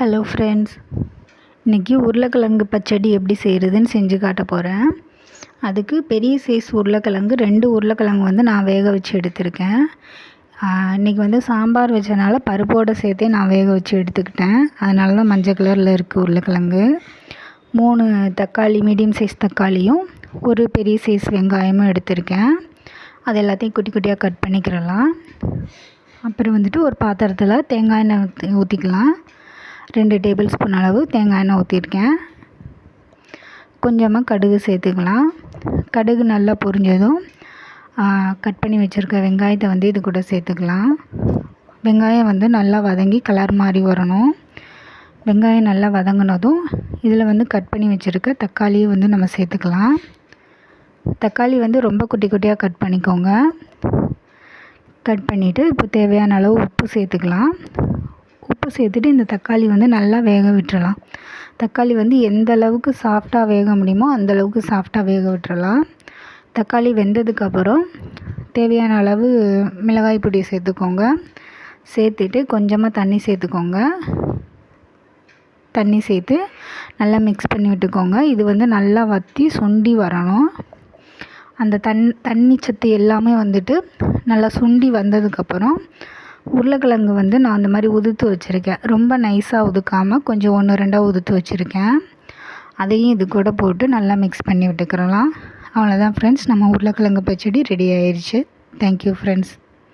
Hello friends, இன்றைக்கி உருளைக்கிழங்கு பச்சடி எப்படி செய்கிறதுன்னு செஞ்சு காட்ட போகிறேன். அதுக்கு பெரிய சைஸ் உருளைக்கிழங்கு 2 உருளைக்கிழங்கு நான் வேக வச்சு எடுத்திருக்கேன். இன்றைக்கி சாம்பார் வச்சனால பருப்போடு சேர்த்தே நான் வேக வச்சு எடுத்துக்கிட்டேன். அதனால தான் மஞ்சள் கலரில் இருக்குது உருளைக்கிழங்கு. 3 தக்காளி, மீடியம் சைஸ் தக்காளியும் ஒரு பெரிய சைஸ் வெங்காயமும் எடுத்திருக்கேன். அது எல்லாத்தையும் குட்டி குட்டியாக கட் பண்ணிக்கிறலாம். அப்புறம் ஒரு பாத்திரத்தில் தேங்காய் எண்ணெய் ஊற்றிக்கலாம். 2 டேபிள் ஸ்பூன் அளவு தேங்காய் எண்ணெய் ஊற்றிருக்கேன். கொஞ்சமாக கடுகு சேர்த்துக்கலாம். கடுகு நல்லா பொரிஞ்சதும் கட் பண்ணி வச்சுருக்க வெங்காயத்தை இது கூட சேர்த்துக்கலாம். வெங்காயம் நல்லா வதங்கி கலர் மாதிரி வரணும். வெங்காயம் நல்லா வதங்கினதும் இதில் கட் பண்ணி வச்சுருக்க தக்காளியை நம்ம சேர்த்துக்கலாம். தக்காளி ரொம்ப குட்டி குட்டியாக கட் பண்ணிக்கோங்க. கட் பண்ணிவிட்டு இப்போ தேவையான அளவு உப்பு சேர்த்துக்கலாம். உப்பு சேர்த்துட்டு இந்த தக்காளி நல்லா வேக விட்டுறலாம். தக்காளி எந்த அளவுக்கு சாஃப்டாக வேக முடியுமோ அந்தளவுக்கு சாஃப்டாக வேக விட்டுறலாம். தக்காளி வெந்ததுக்கப்புறம் தேவையான அளவு மிளகாய் பொடி சேர்த்துக்கோங்க. சேர்த்துட்டு கொஞ்சமாக தண்ணி சேர்த்துக்கோங்க. தண்ணி சேர்த்து நல்லா மிக்ஸ் பண்ணி விட்டுக்கோங்க. இது நல்லா வற்றி சுண்டி வரணும். அந்த தண்ணி சத்து எல்லாமே நல்லா சுண்டி வந்ததுக்கப்புறம் உருளைக்கிழங்கு நான் அந்த மாதிரி உதுத்து வச்சுருக்கேன். ரொம்ப நைஸாக உதுக்காமல் கொஞ்சம் 1-2 உதுத்து வச்சுருக்கேன். அதையும் இது கூட போட்டு நல்லா மிக்ஸ் பண்ணி விட்டுக்கிறலாம். அவ்வளோதான் ஃப்ரெண்ட்ஸ், நம்ம உருளைக்கிழங்கு பச்சடி ரெடி ஆயிடுச்சு. Thank you friends.